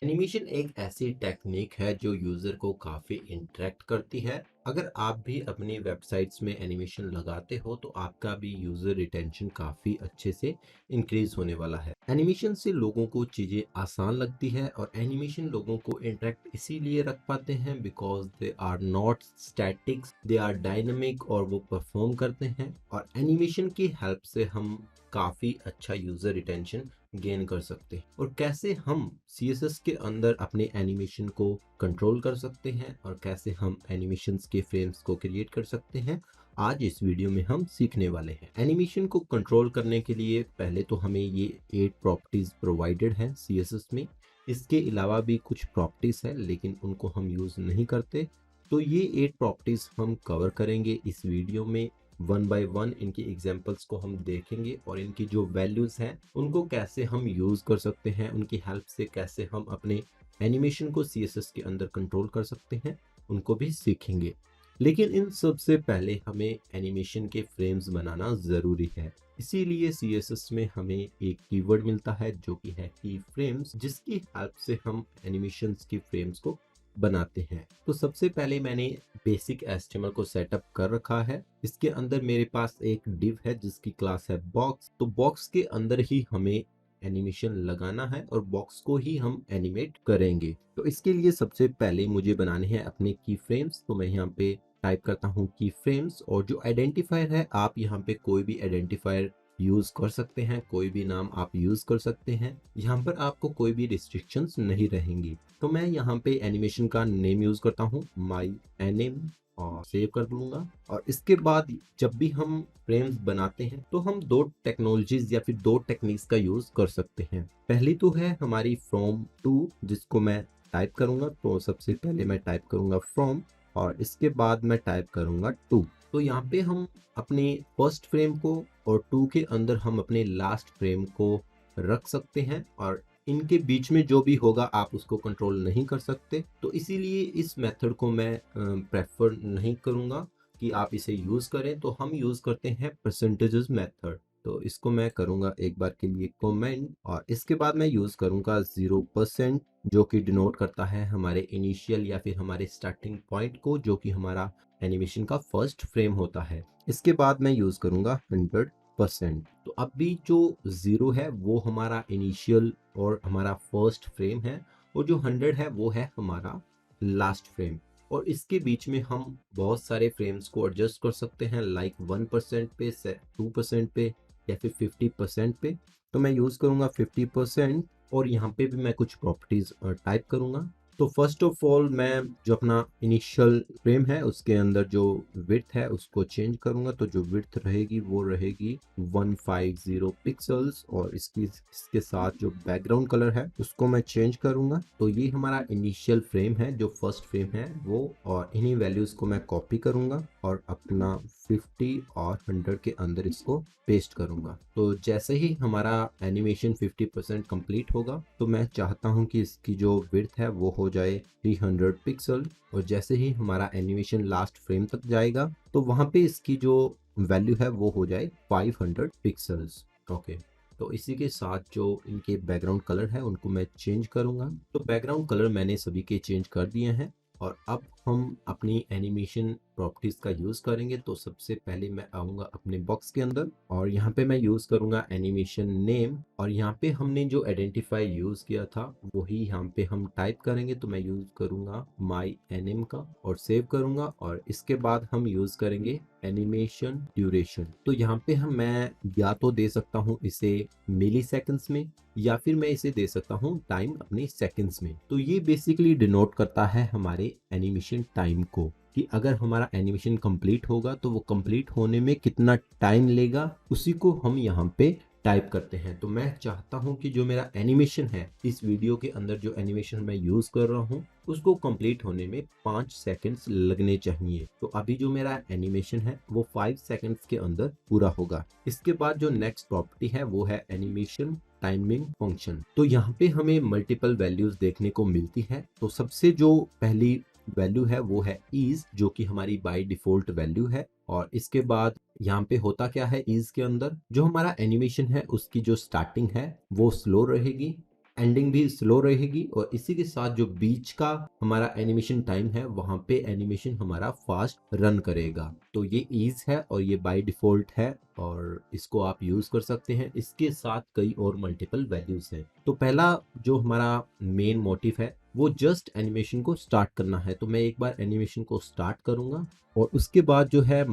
Animation एक ऐसी technique है जो यूज़र को काफ़ी इंटरेक्ट करती है। अगर आप भी अपनी वेबसाइट्स में एनिमेशन लगाते हो तो आपका भी यूज़र रिटेंशन काफ़ी अच्छे से इंक्रीज होने वाला है। एनिमेशन से लोगों को चीज़ें आसान लगती है और एनिमेशन लोगों को इंटरेक्ट इसीलिए रख पाते हैं because they are not statics, they are dynamic और वो परफॉर्म करते हैं। और एनिमेशन की हेल्प से हम काफ़ी अच्छा यूज़र रिटेंशन गेन कर सकते हैं। और कैसे हम CSS के अंदर अपने एनिमेशन को कंट्रोल कर सकते हैं और कैसे हम एनिमेशंस के फ्रेम्स को क्रिएट कर सकते हैं, आज इस वीडियो में हम सीखने वाले हैं। एनिमेशन को कंट्रोल करने के लिए पहले तो हमें ये 8 प्रॉपर्टीज प्रोवाइडेड हैं CSS में। इसके अलावा भी कुछ प्रॉपर्टीज है लेकिन उनको हम यूज़ नहीं करते। तो ये 8 प्रॉपर्टीज हम कवर करेंगे इस वीडियो में। वन बाय वन इनकी एग्जांपल्स को हम देखेंगे और इनकी जो वैल्यूज़ हैं उनको कैसे हम यूज़ कर सकते हैं, उनकी हेल्प से कैसे हम अपने एनिमेशन को CSS के अंदर कंट्रोल कर सकते हैं, उनको भी सीखेंगे। लेकिन इन सब से पहले हमें एनिमेशन के फ्रेम्स बनाना ज़रूरी है। इसीलिए CSS में हमें एक कीवर्ड मिलता है जो कि है की फ्रेम्स, जिसकी हेल्प से हम एनिमेशंस की फ्रेम्स को बनाते हैं। तो सबसे पहले मैंने बेसिक HTML को सेटअप कर रखा है। इसके अंदर मेरे पास एक डिव है जिसकी क्लास है बॉक्स। तो बॉक्स के अंदर ही हमें एनिमेशन लगाना है और बॉक्स को ही हम एनिमेट करेंगे। तो इसके लिए सबसे पहले मुझे बनाने हैं अपने की फ्रेम्स। तो मैं यहाँ पे टाइप करता हूँ की फ्रेम्स और जो आइडेंटिफायर है आप यहाँ पे कोई भी आइडेंटिफायर यूज कर सकते हैं, कोई भी नाम आप यूज कर सकते हैं। यहाँ पर आपको कोई भी रिस्ट्रिक्शंस नहीं रहेंगी। तो मैं यहाँ पे एनिमेशन का नेम यूज करता हूँ माई एनिम और सेव कर दूंगा। और इसके बाद जब भी हम फ्रेम्स बनाते हैं तो हम दो टेक्नोलॉजीज या फिर दो टेक्निक्स का यूज कर सकते हैं। पहली तो है हमारी फ्रॉम टू, जिसको मैं टाइप करूंगा। तो सबसे पहले मैं टाइप करूंगा फ्रॉम और इसके बाद मैं टाइप करूंगा टू। तो यहाँ पे हम अपने फर्स्ट फ्रेम को और टू के अंदर हम अपने लास्ट फ्रेम को रख सकते हैं और इनके बीच में जो भी होगा आप उसको कंट्रोल नहीं कर सकते। तो इसीलिए इस मेथड को मैं प्रेफर नहीं करूँगा कि आप इसे यूज़ करें। तो हम यूज़ करते हैं परसेंटेजेस मेथड। तो इसको मैं करूँगा एक बार के लिए कमेंट और इसके बाद मैं यूज़ करूँगा 0%, जो कि डिनोट करता है हमारे इनिशियल या फिर हमारे स्टार्टिंग पॉइंट को, जो कि हमारा एनिमेशन का फर्स्ट फ्रेम होता है। इसके बाद मैं यूज़ करूँगा 100%। तो अभी जो 0 है वो हमारा इनिशियल और हमारा फर्स्ट फ्रेम है और जो 100 है वो है हमारा लास्ट फ्रेम। और इसके बीच में हम बहुत सारे फ्रेम्स को एडजस्ट कर सकते हैं, लाइक 1% पे, 2% पे या फिर 50% पे। तो मैं यूज़ करूँगा 50% और यहाँ पे भी मैं कुछ प्रॉपर्टीज़ टाइप करूँगा। तो फर्स्ट ऑफ ऑल मैं जो अपना इनिशियल फ्रेम है उसके अंदर जो विड्थ है उसको चेंज करूंगा। तो जो विड्थ रहेगी वो रहेगी 150 पिक्सल्स और इसके साथ जो बैकग्राउंड कलर है उसको मैं चेंज करूंगा। तो ये हमारा इनिशियल फ्रेम है, जो फर्स्ट फ्रेम है वो। और इन्हीं वैल्यूज को मैं कॉपी करूंगा और अपना 50 और 100 के अंदर इसको पेस्ट करूंगा। तो जैसे ही हमारा एनिमेशन 50% कंप्लीट होगा तो मैं चाहता हूं कि इसकी जो विड्थ है वो हो जाए 300 पिक्सल। और जैसे ही हमारा एनिमेशन लास्ट फ्रेम तक जाएगा तो वहां पे इसकी जो वैल्यू है वो हो जाए 500 पिक्सल्स। ओके। तो इसी के साथ जो इनके बैकग्राउंड कलर है उनको मैं चेंज करूंगा। तो बैकग्राउंड कलर मैंने सभी के चेंज कर दिए हैं और अब हम अपनी एनिमेशन प्रॉपर्टीज का यूज करेंगे। तो सबसे पहले मैं आऊंगा अपने बॉक्स के अंदर और यहाँ पे मैं यूज करूंगा एनिमेशन नेम और यहाँ पे हमने जो आइडेंटिफाई यूज किया था वही यहाँ पे हम टाइप करेंगे। तो मैं यूज करूंगा माई एनिम का और सेव करूंगा और इसके बाद हम यूज करेंगे एनिमेशन ड्यूरेशन। तो यहाँ पे मैं या तो दे सकता हूँ इसे मिली सेकेंड्स में या फिर मैं इसे दे सकता हूँ टाइम अपने सेकंड्स में। तो ये बेसिकली डिनोट करता है हमारे एनिमेशन टाइम को, कि अगर हमारा एनिमेशन कंप्लीट होगा तो वो कंप्लीट होने में कितना टाइम लेगा, उसी को हम यहाँ पे टाइप करते हैं। तो मैं चाहता हूँ कि जो मेरा एनिमेशन है, इस वीडियो के अंदर जो एनिमेशन मैं यूज कर रहा हूँ उसको कंप्लीट होने में 5 सेकंड्स लगने चाहिए। तो अभी जो मेरा एनिमेशन है वो 5 सेकंड्स के अंदर पूरा होगा। इसके बाद जो नेक्स्ट प्रॉपर्टी है वो है एनिमेशन टाइमिंग फंक्शन। तो यहाँ पे हमें मल्टीपल वैल्यूज देखने को मिलती है। तो सबसे जो पहली वैल्यू है वो है इज, जो कि हमारी बाय डिफॉल्ट वैल्यू है। और इसके बाद यहाँ पे होता क्या है, इज के अंदर जो हमारा एनिमेशन है उसकी जो स्टार्टिंग है वो स्लो रहेगी एंडिंग भी स्लो रहेगी और इसी के साथ जो बीच का हमारा एनिमेशन टाइम है वहां पे एनिमेशन हमारा फास्ट रन करेगा। तो ये ईज है और ये बाय डिफॉल्ट है और इसको आप यूज कर सकते हैं। इसके साथ कई और मल्टीपल वैल्यूज हैं। तो पहला जो हमारा मेन मोटिव है वो जस्ट एनिमेशन को स्टार्ट करना है। तो मैं एक बार एनिमेशन को स्टार्ट करूंगा और उसके बाद जो है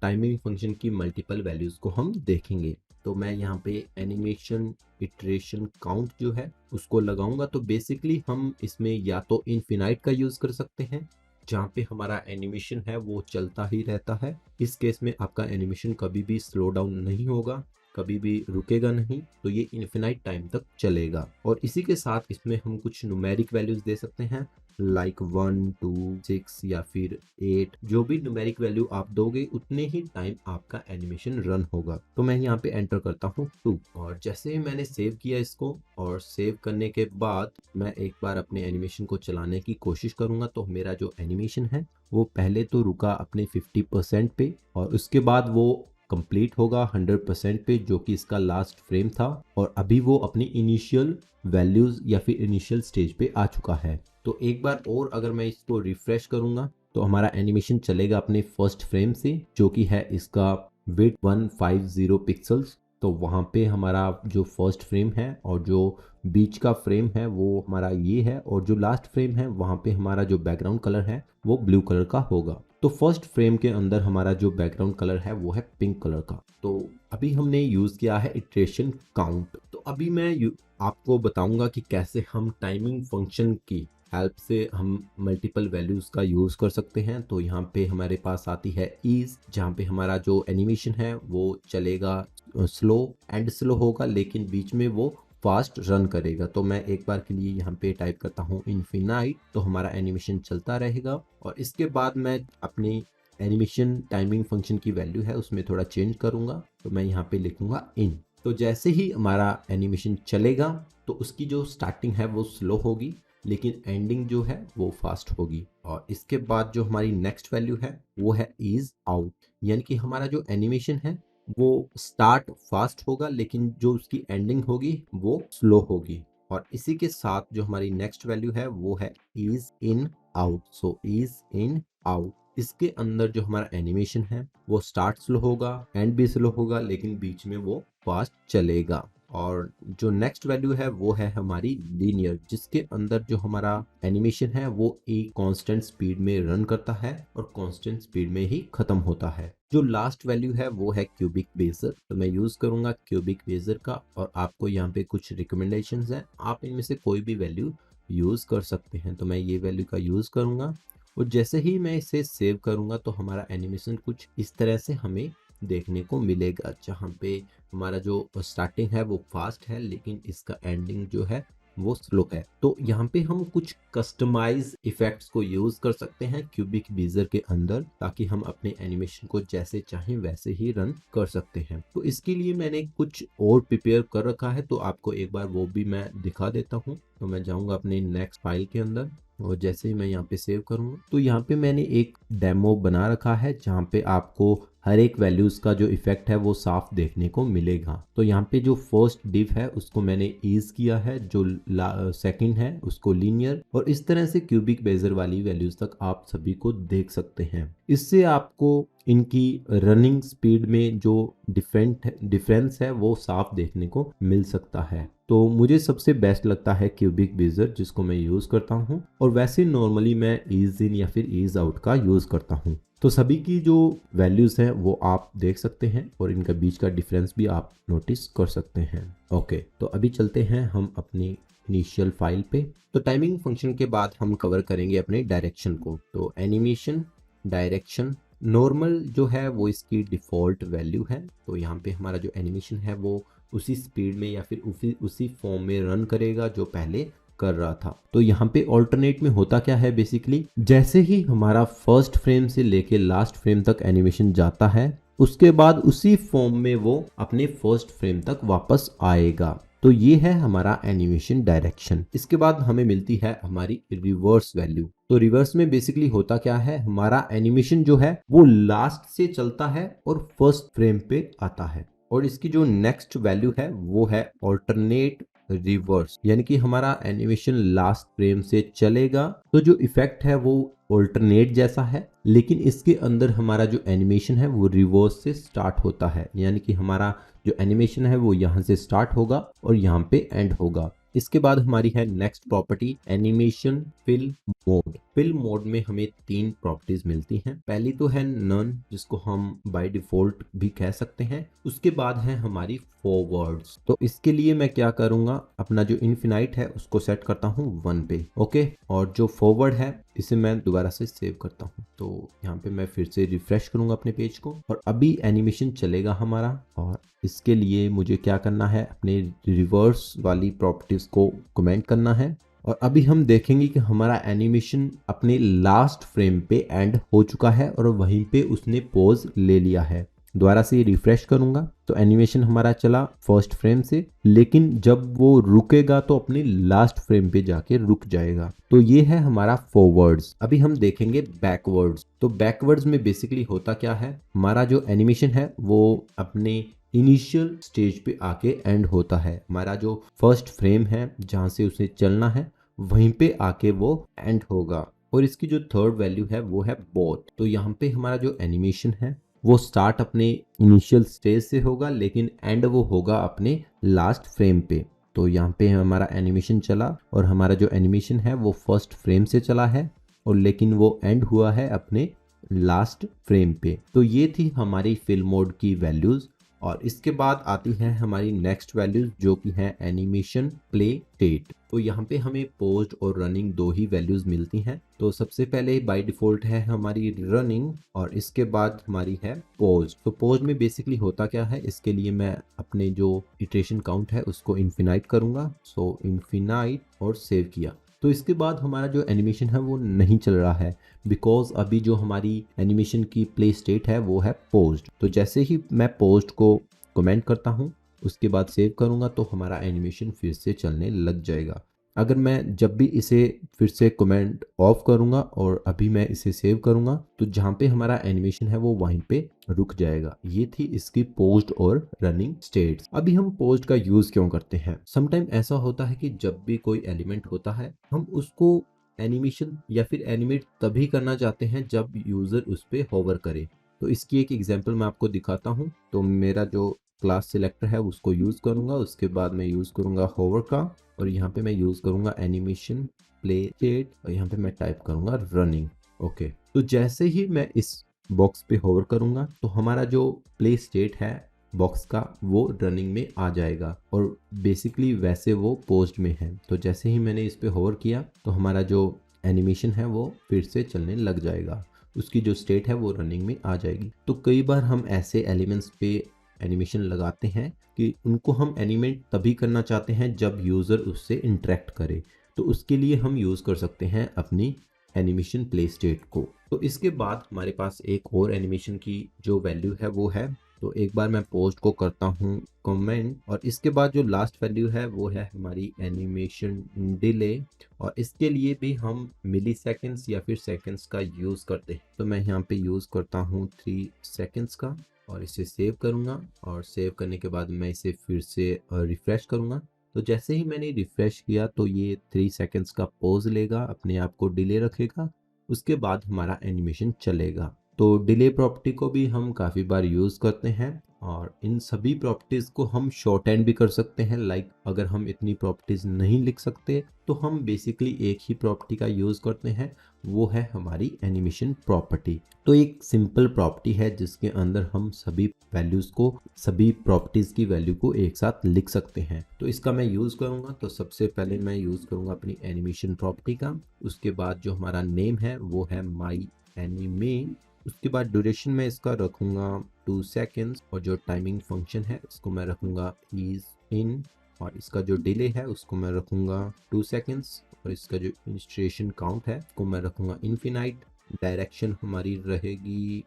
टाइमिंग फंक्शन की मल्टीपल वैल्यूज को हम देखेंगे। तो मैं यहाँ पे एनिमेशन इटरेशन काउंट जो है उसको लगाऊंगा। तो बेसिकली हम इसमें या तो इनफिनाइट का यूज कर सकते हैं जहाँ पे हमारा एनिमेशन है वो चलता ही रहता है। इस केस में आपका एनिमेशन कभी भी स्लो डाउन नहीं होगा, कभी भी रुकेगा नहीं, तो ये इनफिनाइट टाइम तक चलेगा। और इसी के साथ इसमें हम कुछ न्यूमेरिक वैल्यूज दे सकते हैं लाइक 1 2 6 या फिर 8। जो भी न्यूमेरिक वैल्यू आप दोगे उतने ही टाइम आपका एनिमेशन रन होगा। तो मैं यहाँ पे एंटर करता हूँ 2 और जैसे ही मैंने सेव किया इसको और सेव करने के बाद मैं एक बार अपने एनिमेशन को चलाने की कोशिश करूंगा। तो मेरा जो एनिमेशन है वो पहले तो रुका अपने 50% पे और उसके बाद वो कंप्लीट होगा 100% पे जो कि इसका लास्ट फ्रेम था और अभी वो अपनी इनिशियल वैल्यूज या फिर इनिशियल स्टेज पे आ चुका है। तो एक बार और अगर मैं इसको रिफ्रेश करूंगा तो हमारा एनिमेशन चलेगा अपने फर्स्ट फ्रेम से जो कि है इसका विड्थ 150 पिक्सल्स। तो वहाँ पे हमारा जो फर्स्ट फ्रेम है और जो बीच का फ्रेम है वो हमारा ये है और जो लास्ट फ्रेम है वहाँ पे हमारा जो बैकग्राउंड कलर है वो ब्लू कलर का होगा। तो फर्स्ट फ्रेम के अंदर हमारा जो बैकग्राउंड कलर है वो है पिंक कलर का। तो अभी हमने यूज किया है इटरेशन काउंट। तो अभी मैं आपको बताऊंगा कि कैसे हम टाइमिंग फंक्शन की हेल्प से हम मल्टीपल वैल्यूज का यूज कर सकते हैं। तो यहाँ पे हमारे पास आती है ईज, जहाँ पे हमारा जो एनिमेशन है वो चलेगा स्लो एंड स्लो होगा लेकिन बीच में वो फास्ट रन करेगा। तो मैं एक बार के लिए यहाँ पे टाइप करता हूँ इनफिनाइट, तो हमारा एनिमेशन चलता रहेगा और इसके बाद मैं अपनी एनिमेशन टाइमिंग फंक्शन की वैल्यू है उसमें थोड़ा चेंज करूंगा। तो मैं यहाँ पे लिखूंगा इन। तो जैसे ही हमारा एनिमेशन चलेगा तो उसकी जो स्टार्टिंग है वो स्लो होगी लेकिन एंडिंग जो है वो फास्ट होगी। और इसके बाद जो हमारी नेक्स्ट वैल्यू है वो है ईज आउट, यानी कि हमारा जो एनिमेशन है वो स्टार्ट फास्ट होगा लेकिन जो उसकी एंडिंग होगी वो स्लो होगी। और इसी के साथ जो हमारी नेक्स्ट वैल्यू है वो है ease in out. So ease in out, इसके अंदर जो हमारा एनिमेशन है वो स्टार्ट स्लो होगा, एंड भी स्लो होगा लेकिन बीच में वो फास्ट चलेगा। और जो नेक्स्ट वैल्यू है वो है हमारी लीनियर, जिसके अंदर जो हमारा एनिमेशन है वो एक कांस्टेंट स्पीड में रन करता है और कांस्टेंट स्पीड में ही खत्म होता है। जो लास्ट वैल्यू है वो है क्यूबिक बेजर। तो मैं यूज करूंगा क्यूबिक बेजर का और आपको यहाँ पे कुछ रिकमेंडेशंस हैं, आप इनमें से कोई भी वैल्यू यूज कर सकते हैं। तो मैं ये वैल्यू का यूज करूंगा और जैसे ही मैं इसे सेव करूंगा तो हमारा एनिमेशन कुछ इस तरह से हमें देखने को मिलेगा, जहाँ पे हमारा जो स्टार्टिंग है वो फास्ट है लेकिन इसका एंडिंग जो है वो स्लो है। तो यहाँ पे हम कुछ कस्टमाइज इफेक्ट्स को यूज कर सकते हैं क्यूबिक बेजर के अंदर, ताकि हम अपने एनिमेशन को जैसे चाहें वैसे ही रन कर सकते हैं। तो इसके लिए मैंने कुछ और प्रिपेयर कर रखा है, तो आपको एक बार वो भी मैं दिखा देता हूँ। तो मैं जाऊंगा अपने नेक्स्ट फाइल के अंदर और जैसे ही मैं यहाँ पे सेव करूंगा तो यहाँ पे मैंने एक डेमो बना रखा है जहाँ पे आपको हर एक वैल्यूज का जो इफेक्ट है वो साफ देखने को मिलेगा। तो यहाँ पे जो फर्स्ट डिव है उसको मैंने ईज किया है, जो सेकंड है उसको लीनियर, और इस तरह से क्यूबिक बेजर वाली वैल्यूज तक आप सभी को देख सकते हैं। इससे आपको इनकी रनिंग स्पीड में जो डिफरेंस है वो साफ देखने को मिल सकता है। तो मुझे सबसे बेस्ट लगता है क्यूबिक बेजर, जिसको मैं यूज करता हूँ, और वैसे नॉर्मली मैं ईज इन या फिर ईज आउट का यूज करता हूँ। तो सभी की जो वैल्यूज हैं वो आप देख सकते हैं और इनका बीच का डिफरेंस भी आप नोटिस कर सकते हैं। ओके, तो अभी चलते हैं हम अपनी इनिशियल फाइल पे। तो टाइमिंग फंक्शन के बाद हम कवर करेंगे अपने डायरेक्शन को। तो एनिमेशन डायरेक्शन नॉर्मल जो है वो इसकी डिफ़ॉल्ट वैल्यू है। तो यहाँ पे हमारा जो एनिमेशन है वो उसी स्पीड में या फिर उसी फॉर्म में रन करेगा जो पहले कर रहा था। तो यहाँ पे ऑल्टरनेट में होता क्या है, बेसिकली जैसे ही हमारा फर्स्ट फ्रेम से लेके लास्ट फ्रेम तक एनिमेशन जाता है उसके बाद उसी फॉर्म में वो अपने फर्स्ट फ्रेम तक वापस आएगा। तो ये है हमारा एनिमेशन डायरेक्शन। इसके बाद हमें मिलती है हमारी रिवर्स वैल्यू। तो रिवर्स में बेसिकली होता क्या है, हमारा एनिमेशन जो है वो लास्ट से चलता है और फर्स्ट फ्रेम पे आता है, और इसकी जो नेक्स्ट वैल्यू है वो है ऑल्टरनेट रिवर्स, यानी कि हमारा एनिमेशन लास्ट फ्रेम से चलेगा। तो जो इफेक्ट है वो ऑल्टरनेट जैसा है, लेकिन इसके अंदर हमारा जो एनिमेशन है वो रिवर्स से स्टार्ट होता है, यानी कि हमारा जो एनिमेशन है वो यहाँ से स्टार्ट होगा और यहाँ पे एंड होगा। इसके बाद हमारी है next property animation film mode. Film mode में हमें 3 प्रॉपर्टीज मिलती हैं। पहली तो है नन, जिसको हम बाय डिफॉल्ट भी कह सकते हैं। उसके बाद है हमारी फॉरवर्ड्स। तो इसके लिए मैं क्या करूंगा, अपना जो इनफिनाइट है उसको सेट करता हूँ 1 पे, ओके। और जो फॉरवर्ड है इसे मैं दोबारा से सेव करता हूँ। तो यहाँ पे मैं फिर से रिफ्रेश करूंगा अपने पेज को और अभी एनिमेशन चलेगा हमारा। और इसके लिए मुझे क्या करना है, अपने रिवर्स वाली प्रॉपर्टीज को कमेंट करना है। और अभी हम देखेंगे कि हमारा एनिमेशन अपने लास्ट फ्रेम पे एंड हो चुका है और वहीं पे उसने पॉज ले लिया है। दोबारा से रिफ्रेश करूंगा तो एनिमेशन हमारा चला फर्स्ट फ्रेम से, लेकिन जब वो रुकेगा तो अपने लास्ट फ्रेम पे जाके रुक जाएगा। तो ये है हमारा फॉरवर्ड्स। अभी हम देखेंगे बैकवर्ड्स। तो बैकवर्ड्स में बेसिकली होता क्या है, हमारा जो एनिमेशन है वो अपने इनिशियल स्टेज पे आके एंड होता है। हमारा जो फर्स्ट फ्रेम है जहां से उसे चलना है वहीं पे आके वो एंड होगा। और इसकी जो थर्ड वैल्यू है वो है बोथ। तो यहाँ पे हमारा जो एनिमेशन है वो स्टार्ट अपने इनिशियल स्टेज से होगा, लेकिन एंड वो होगा अपने लास्ट फ्रेम पे। तो यहाँ पे हमारा एनिमेशन चला और हमारा जो एनिमेशन है वो फर्स्ट फ्रेम से चला है और लेकिन वो एंड हुआ है अपने लास्ट फ्रेम पे। तो ये थी हमारी फिल्म मोड की वैल्यूज। और इसके बाद आती है हमारी नेक्स्ट वैल्यूज जो कि है एनिमेशन प्ले स्टेट। तो यहाँ पे हमें पोस्ट और रनिंग 2 ही वैल्यूज मिलती हैं। तो सबसे पहले बाय डिफॉल्ट है हमारी रनिंग और इसके बाद हमारी है पोज। तो पोज में बेसिकली होता क्या है, इसके लिए मैं अपने जो इटरेशन काउंट है उसको इन्फिनाइट करूंगा। सो इन्फिनाइट और सेव किया। तो इसके बाद हमारा जो एनिमेशन है वो नहीं चल रहा है, बिकॉज अभी जो हमारी एनिमेशन की प्ले स्टेट है वो है पोज्ड। तो जैसे ही मैं पोस्ट को कमेंट करता हूँ उसके बाद सेव करूँगा तो हमारा एनिमेशन फिर से चलने लग जाएगा। अगर मैं जब भी इसे फिर से कमेंट ऑफ करूँगा और अभी मैं इसे सेव करूँगा तो जहाँ पे हमारा एनिमेशन है वो वहीं पे रुक जाएगा। ये थी इसकी पोस्ट और रनिंग स्टेट्स। अभी हम पोस्ट का यूज़ क्यों करते हैं, समटाइम ऐसा होता है कि जब भी कोई एलिमेंट होता है हम उसको एनिमेशन या फिर एनिमेट तभी करना चाहते हैं जब यूज़र उस पर होवर करे। तो इसकी एक एग्जांपल मैं आपको दिखाता हूँ। तो मेरा जो क्लास सिलेक्टर है उसको यूज़ करूँगा, उसके बाद मैं यूज़ करूँगा होवर का और यहाँ पे मैं यूज़ करूँगा एनिमेशन प्ले स्टेट और यहाँ पे मैं टाइप करूँगा रनिंग, ओके। तो जैसे ही मैं इस बॉक्स पे होवर करूँगा तो हमारा जो प्ले स्टेट है बॉक्स का वो रनिंग में आ जाएगा और बेसिकली वैसे वो पोस्ट में है। तो जैसे ही मैंने इस पे होवर किया तो हमारा जो एनिमेशन है वो फिर से चलने लग जाएगा, उसकी जो स्टेट है वो रनिंग में आ जाएगी। तो कई बार हम ऐसे एलिमेंट्स पे एनिमेशन लगाते हैं कि उनको हम एनिमेट तभी करना चाहते हैं जब यूज़र उससे इंटरेक्ट करे। तो उसके लिए हम यूज़ कर सकते हैं अपनी एनिमेशन प्ले स्टेट को। तो इसके बाद हमारे पास एक और एनिमेशन की जो वैल्यू है वो है, तो एक बार मैं पोस्ट को करता हूँ कमेंट और इसके बाद जो लास्ट वैल्यू है वो है हमारी एनिमेशन डिले और इसके लिए भी हम मिली सेकेंड्स या फिर सेकेंड्स का यूज़ करते हैं। तो मैं यहाँ पे यूज़ करता हूँ 3 सेकेंड्स का और इसे सेव करूँगा और सेव करने के बाद मैं इसे फिर से रिफ्रेश करूँगा। तो जैसे ही मैंने रिफ्रेश किया तो ये 3 सेकेंड्स का पॉज लेगा, अपने आप को डिले रखेगा, उसके बाद हमारा एनिमेशन चलेगा। तो डिले प्रॉपर्टी को भी हम काफ़ी बार यूज़ करते हैं और इन सभी प्रॉपर्टीज़ को हम शॉर्ट हैंड भी कर सकते हैं। लाइक अगर हम इतनी प्रॉपर्टीज़ नहीं लिख सकते तो हम बेसिकली एक ही प्रॉपर्टी का यूज़ करते हैं, वो है हमारी एनिमेशन प्रॉपर्टी। तो एक सिंपल प्रॉपर्टी है जिसके अंदर हम सभी वैल्यूज़ को, सभी प्रॉपर्टीज़ की वैल्यू को एक साथ लिख सकते हैं। तो इसका मैं यूज़ करूँगा। तो सबसे पहले मैं यूज़ करूँगा अपनी एनिमेशन प्रॉपर्टी का, उसके बाद जो हमारा नेम है वो है माई एनिमे, उसके बाद ड्यूरेशन में इसका रखूँगा 2 सेकेंड्स और जो टाइमिंग फंक्शन है उसको मैं रखूँगा इज इन और इसका जो डिले है उसको मैं रखूँगा 2 सेकेंड्स और इसका जो इंस्ट्रेशन काउंट है उसको मैं रखूँगा इनफिनाइट। डायरेक्शन हमारी रहेगी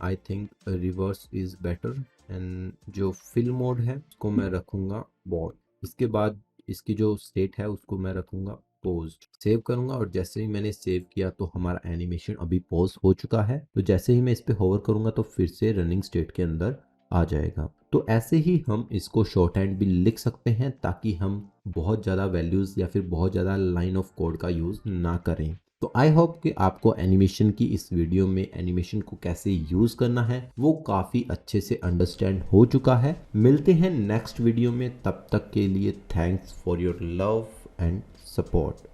I think reverse is better and जो फिल मोड है उसको मैं रखूँगा बॉल। इसके बाद इसकी जो स्टेट है उसको मैं रखूँगा पोस्ट। सेव करूंगा और जैसे ही मैंने सेव किया तो हमारा एनिमेशन अभी पॉज हो चुका है। तो जैसे ही मैं इस पे होवर करूंगा तो फिर से रनिंग स्टेट के अंदर आ जाएगा। तो ऐसे ही हम इसको शॉर्ट हैंड भी लिख सकते हैं ताकि हम बहुत ज़्यादा वैल्यूज़ या फिर बहुत ज़्यादा लाइन ऑफ कोड का यूज़ ना करें। तो आई होप कि आपको एनिमेशन की इस वीडियो में एनिमेशन को कैसे यूज़ करना है वो काफ़ी अच्छे से अंडरस्टैंड हो चुका है। मिलते हैं नेक्स्ट वीडियो में, तब तक के लिए thanks for your love and support.